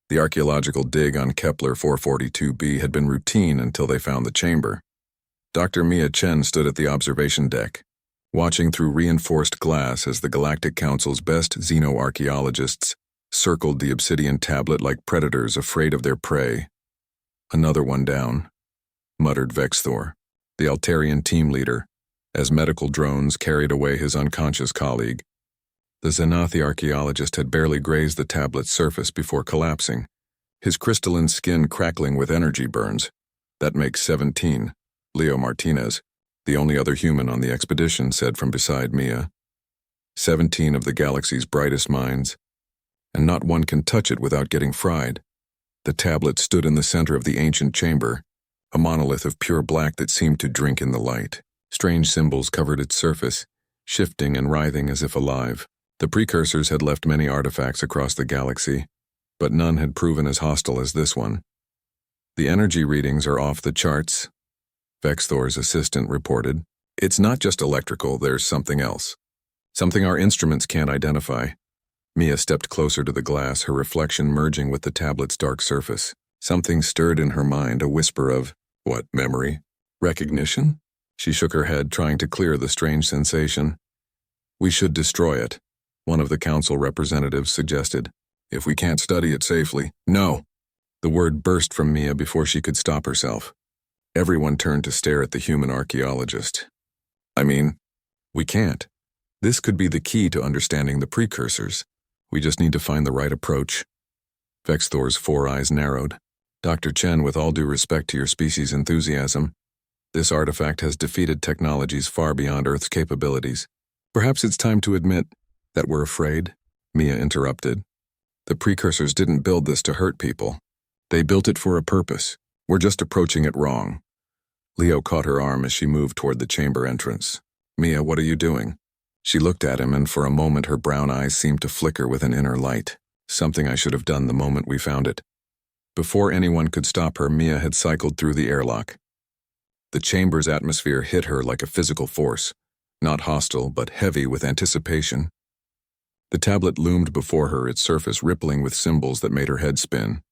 The archaeological dig on Kepler 442b had been routine until they found the chamber. Dr. Mia Chen stood at the observation deck, watching through reinforced glass as the Galactic Council's best xenoarchaeologists circled the Obsidian tablet like predators afraid of their prey. "Another one down," muttered Vexthor, the Altarian team leader, as medical drones carried away his unconscious colleague. The Xenathi archaeologist had barely grazed the tablet's surface before collapsing, his crystalline skin crackling with energy burns. "That makes 17, Leo Martinez, the only other human on the expedition, said from beside Mia. 17 of the galaxy's brightest minds, and not one can touch it without getting fried. The tablet stood in the center of the ancient chamber, a monolith of pure black that seemed to drink in the light. Strange symbols covered its surface, shifting and writhing as if alive. The precursors had left many artifacts across the galaxy, but none had proven as hostile as this one. "The energy readings are off the charts," Vexthor's assistant reported. "It's not just electrical, there's something else. Something our instruments can't identify." Mia stepped closer to the glass, her reflection merging with the tablet's dark surface. Something stirred in her mind, a whisper of, what, memory? Recognition? She shook her head, trying to clear the strange sensation. "We should destroy it," one of the council representatives suggested. "If we can't study it safely." "No!" The word burst from Mia before she could stop herself. Everyone turned to stare at the human archaeologist. We can't. This could be the key to understanding the precursors. We just need to find the right approach." Vexthor's 4 eyes narrowed. "Dr. Chen, with all due respect to your species' enthusiasm, this artifact has defeated technologies far beyond Earth's capabilities. Perhaps it's time to admit that we're afraid," Mia interrupted. "The precursors didn't build this to hurt people. They built it for a purpose. We're just approaching it wrong." Leo caught her arm as she moved toward the chamber entrance. "Mia, what are you doing?" She looked at him, and for a moment her brown eyes seemed to flicker with an inner light. "Something I should have done the moment we found it." Before anyone could stop her, Mia had cycled through the airlock. The chamber's atmosphere hit her like a physical force, not hostile, but heavy with anticipation. The tablet loomed before her, its surface rippling with symbols that made her head spin.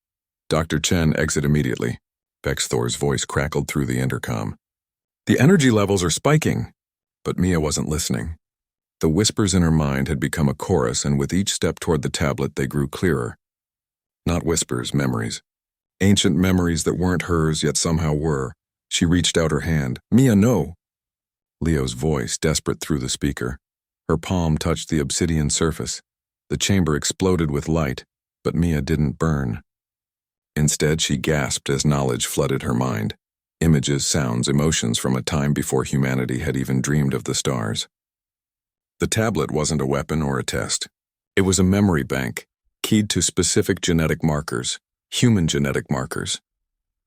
"Dr. Chen, exit immediately." Vexthor's voice crackled through the intercom. "The energy levels are spiking." But Mia wasn't listening. The whispers in her mind had become a chorus, and with each step toward the tablet they grew clearer. Not whispers, memories. Ancient memories that weren't hers, yet somehow were. She reached out her hand. "Mia, no!" Leo's voice, desperate through the speaker. Her palm touched the obsidian surface. The chamber exploded with light, but Mia didn't burn. Instead, she gasped as knowledge flooded her mind. Images, sounds, emotions from a time before humanity had even dreamed of the stars. The tablet wasn't a weapon or a test. It was a memory bank, keyed to specific genetic markers, human genetic markers.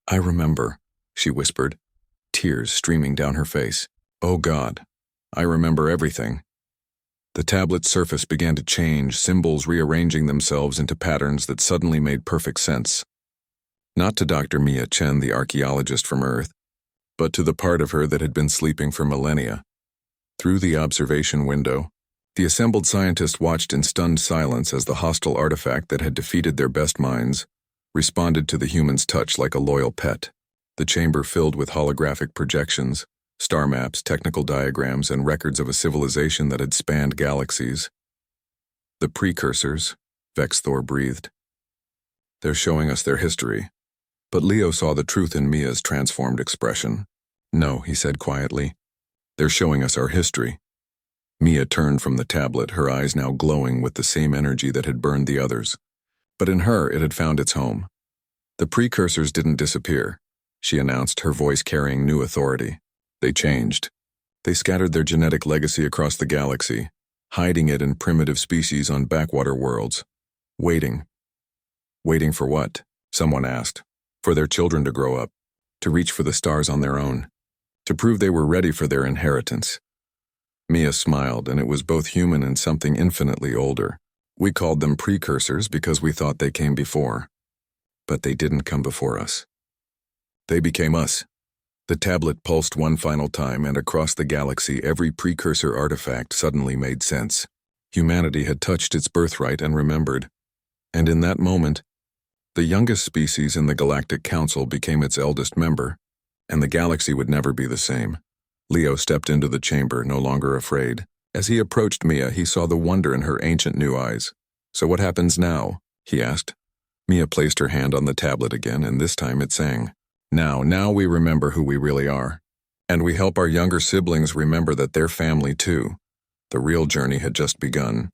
"I remember," she whispered, tears streaming down her face. "Oh God, I remember everything." The tablet's surface began to change, symbols rearranging themselves into patterns that suddenly made perfect sense. Not to Dr. Mia Chen, the archaeologist from Earth, but to the part of her that had been sleeping for millennia. Through the observation window, the assembled scientists watched in stunned silence as the hostile artifact that had defeated their best minds responded to the human's touch like a loyal pet. The chamber filled with holographic projections, star maps, technical diagrams, and records of a civilization that had spanned galaxies. "The precursors," Vexthor breathed. "They're showing us their history." But Leo saw the truth in Mia's transformed expression. "No," he said quietly. "They're showing us our history." Mia turned from the tablet, her eyes now glowing with the same energy that had burned the others. But in her, it had found its home. "The precursors didn't disappear," she announced, her voice carrying new authority. "They changed. They scattered their genetic legacy across the galaxy, hiding it in primitive species on backwater worlds. Waiting. Waiting for what? Someone asked. For their children to grow up, to reach for the stars on their own, to prove they were ready for their inheritance." Mia smiled, and it was both human and something infinitely older. "We called them precursors because we thought they came before. But they didn't come before us. They became us." The tablet pulsed one final time, and across the galaxy every precursor artifact suddenly made sense. Humanity had touched its birthright and remembered. And in that moment, The youngest species in the Galactic Council became its eldest member, and the galaxy would never be the same. Leo stepped into the chamber, no longer afraid. As he approached Mia, he saw the wonder in her ancient new eyes. "So what happens now?" he asked. Mia placed her hand on the tablet again, and this time it sang. Now we remember who we really are. And we help our younger siblings remember that they're family too." The real journey had just begun.